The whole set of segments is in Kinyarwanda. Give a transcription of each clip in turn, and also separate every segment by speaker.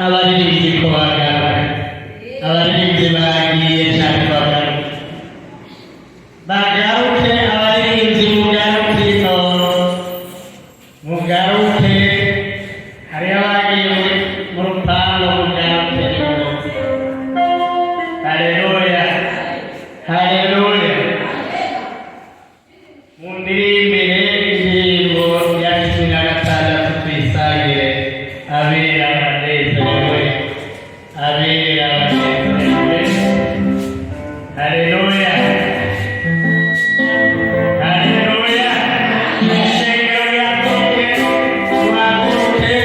Speaker 1: abaririmbyi ko bagaruka, abaririmbyi bagiye cyane bagaruke, abaririmbyi mugaruke ino, mugaruke, hariho abagiye mu rupango mugaruke ino. Haleluya, haleluya. Mundirimbire indirimbo ya 16 tuyisangire abera banezerewe, abera banezerewe. Haleluya, haleluya. Ishengero ryakoke, tuhaguruke.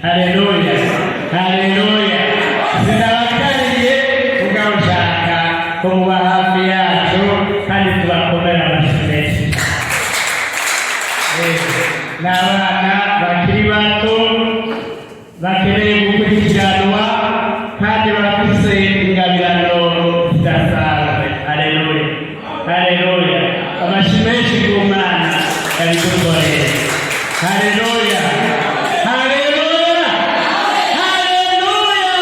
Speaker 1: Haleluya, haleluya. Zinawakariye ugaushaka kumuba hafi yacu kandi tubakomera amashyi menshi. N'abana bakiri bato bakeneye gukurikiranwa kandi bafise ingabirano zidasanzwe. Haleluya, haleluya. Amashimwe kumana yabitukoreye. Haleluya. Haleluya. Haleluya.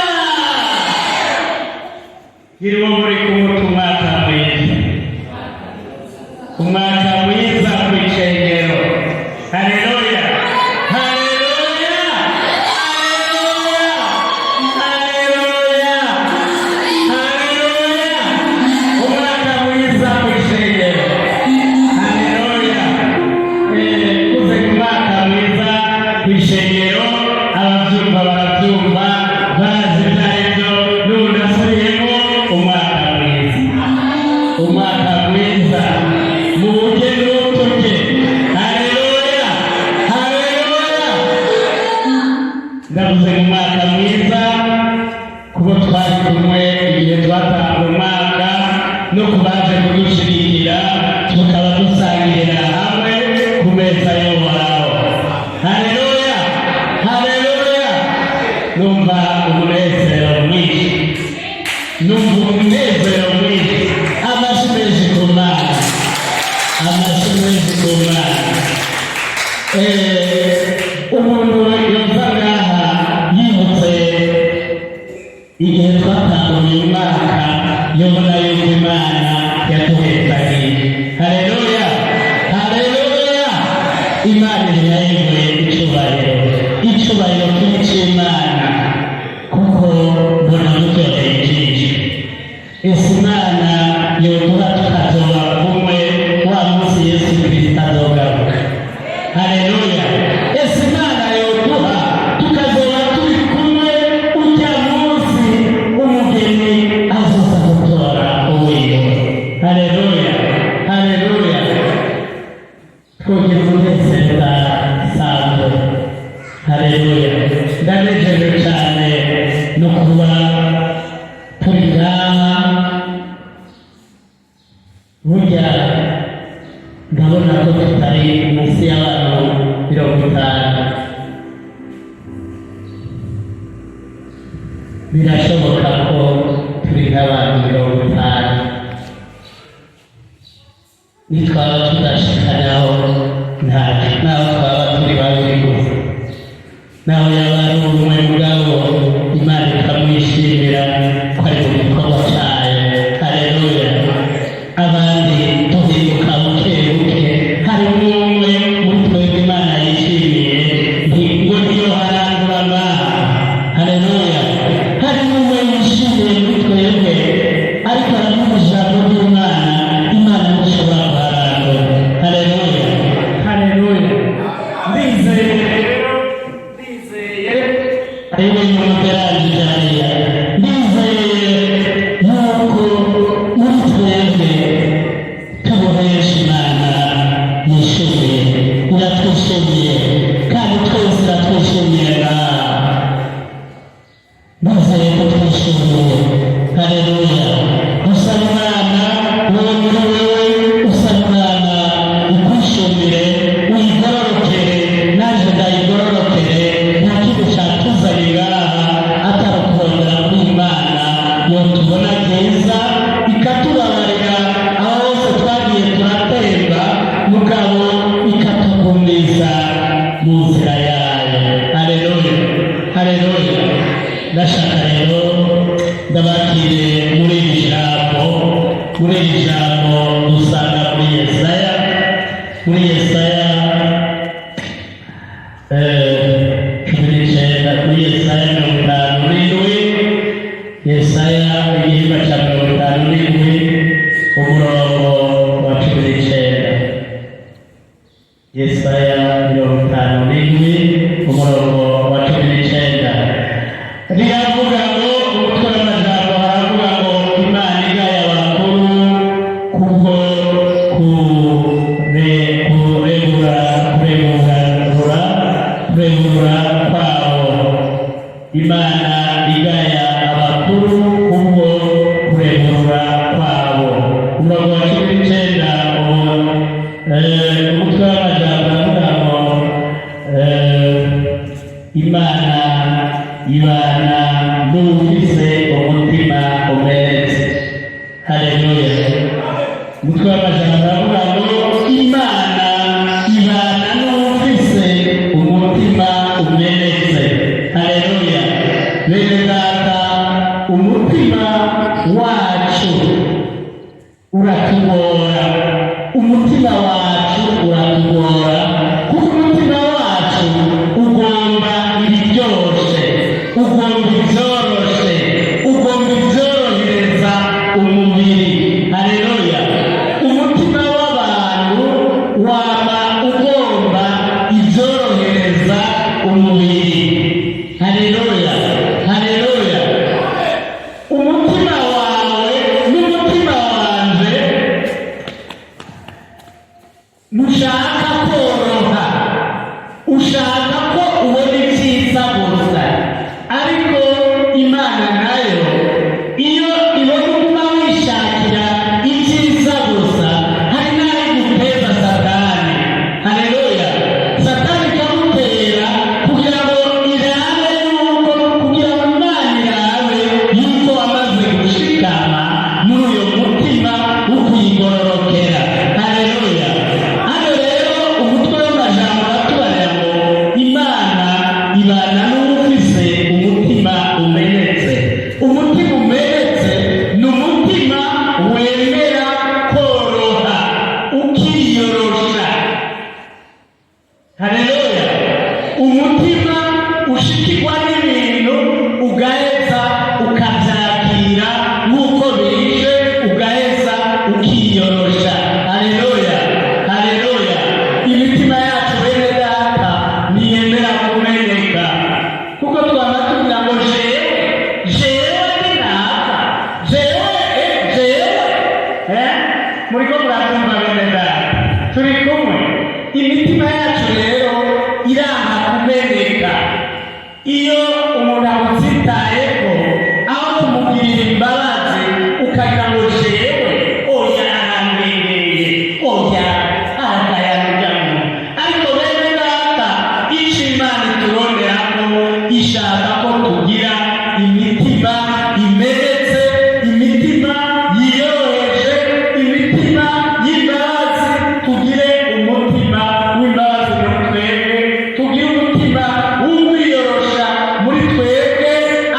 Speaker 1: Iri muri kumwaka mwiza. Umwaka mwiza kwishengero. Haleluya. Haleluya. Haleluya. Haleluya. Haleluya. Umwaka mwiza kwishengero. Haleluya. Kuze umwaka mwiza kwishengero abavyumva baravyumva bazi ntabyo n'unasubiyemo umwaka mwiza. Umwaka mwiza mu bugeni n'ubutuke. Haleluya. Haleluya. Ndavuze mu mwaka mwiza kubo twari kumwe igihe twatanga umwaka no kubaje kudushigikira tukaba dusangirira hamwe ku meza y'uhoraho. Haleluya. Haleluya. Numva umunezero mwinshi. Numva umunezero mwinshi. Amashimwe ku Mana. Amashimwe ku Mana. Umuntu yumva ngaha yibutse igihe twatanguye umwaka yobona yuko Imana yatuhezagiye. Haleluya. Haleluya. Imana yayivuye icyubahiro. Icyubahiro cy'Imana kuko mbona mutoreye ijisho. Ese Imana yoduha tukazoba kumwe wa munsi Yesu Kristo azogaruka. Haleluya. Ese Imana yoduha tukazoba turi kumwe ujya munsi umugeni azoza gutora uwiwe. Haleluya. Haleluya. Twongera umunezero sanzwe. Haleluya. Ndanejeje cyane no kuba turi ngaha. Burya ndabona ko tutari munsi y'abantu 50. Birashoboka ko turi nk'abantu 50. Nitwaba tudashikanaho ntacyo, naho twaba turi babiri gusa, naho yaba ari umwe mugabo Imana ikamwishimira ko ari mu gikorwa cyayo. Haleluya. Abandi tuhinduka buke buke, harimo umwe muri twebwe Imana yishimiye ngo niyo harangurama. Haleluya. Harimo umwe yishimiye muri twebwe ariko aravuga ijambo ry'Imana, Imana ntishobora kuharangura. Haleluya. Haleluya. Ndizeye ariwe n'umuteranje jariya. Ndizeye yuko muri twebwe tubohesha Imana yishimiye, iratwishimiye kandi twese iratwishimiye ngaha. Ndizeye ko twishimiye. Haleluya. Usaba Imana wowe muri wewe, usaba Imana ikwishimire, uyigororokere, naje ndayigororokere. Nta kintu cyatuzanira atari ukubonera kuri Imana yotubona neza ikatubabarira aho hose twagiye turatemba, mugabo ikatugumiza mu nzira yayo. Haleluya. Haleluya. Ndashaka rero ndabakire muri iri jambo. Muri iri jambo dusanga muri Yesaya. Muri Yesaya 19, muri Yesaya 57. Yesaya igihimba cya 57 umurongo wa 19. Yesaya 57 umurongo wa 19. Riravuga ngo umutwe w'amajambo haravuga ngo Imana igaya abakuru kubwo kuregura kwabo. Imana igaya abakuru kubwo kuregura kwabo. Umurongo wa 19 umutwe w'amajambo haravuga ngo Imana ibana n'ufise umutima umenetse. Haleluya. Umutwe w'amajambo haravuga umutima wacu uratugora, kuko umutima wacu ugomba ibiryoshe, ugomba ibyoroshe, ugomba ibyorohereza umubiri. Haleluya! umutima w'abantu waba ugomba ibyorohereza umubiri. Haleluya! Haleluya! umutima wawe n'umutima wanje ntushaka koroha, ushaka ko ubona ibyiza gusa, ariko Imana nayo iyo ibona kuba wishakira ibyiza gusa, hari n'aho iguteza Satani. Haleluya! Satani ikamutera kugira ngo irabe yuko, kugira ngo Imana irabe yuko wamaze gushikama muri uyo mutima wo kwigororokera. Haleluya! hano rero umutwe w'amajambo uratubarira ngo Imana ibana n'ufise umutima umenetse. umutima umenetse ni umutima wemera koroha, ukiyorosha. Haleluya! umutima ushikirwa n'ibintu ugaheza ukabyakira nk'uko bije, ugaheza ukiyorosha. Haleluya! Haleluya! imitima yacu bene data ntiyemera kumeneka, kuko twaba tugira ngo jewe ni naka, jewe muriko muratumva bene data, turi kumwe. imitima yacu rero iranga kumeneka. iyo umuntu amutsitayeko, aho kumugirira imbabazi ukagira ngo jewe oya aramenyeye, oya aragayarujyamo. ariko bene data, icyo Imana ituronderako ishaka ko tugira imitima imenetse, imitima yiyoroheje, imitima y'imbabazi. tugire umutima w'imbabazi muri twebwe, tugire umutima w'ukwiyorosha muri twebwe.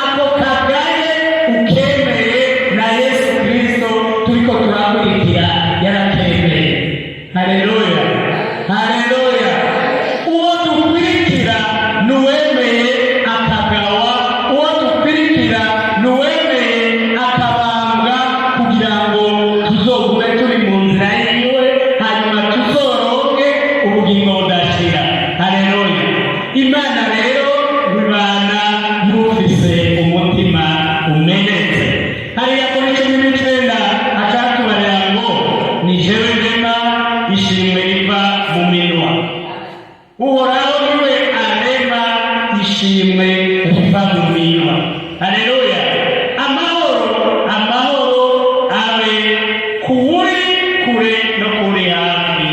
Speaker 1: ako kagaye ukemeye na Yesu Kristo turiko turakurikira yarakemeye. Haleluya! Haleluya! uwo dukurikira nuwemeye akagawa, uwo dukurikira nuwemeye akabambwa, kugira ngo tuzogume turi mu nzira yiwe, hanyuma tuzoronke ubugingo budashira. Haleluya! Imana rero ibana n'ufise umutima umenetse. hariya kuri 19 acatubarira ngo ni jewe ndema, ishimwe riva mu minwa. uhoraho niwe arema, ishimwe riva mu minwa. Haleluya! amahoro, amahoro abe kuri kure no kuri hafi,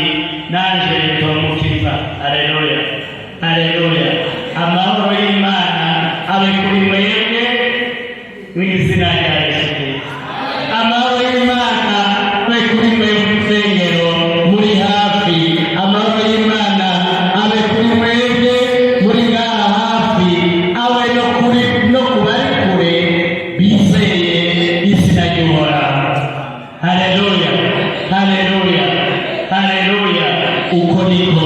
Speaker 1: naje nzomukiza. Haleluya! Haleluya! amahoro y'Imana abe kuri mwebwe mu izina rya Yesu Kristo. amahoro y'Imana abe kuri mwebwe nsengero muri hafi. amahoro y'Imana abe kuri mwebwe muri ngaha hafi, abe no ku bari kure bizeye izina ry'Uhoraho. Haleluya! Haleluya! Haleluya! uko niko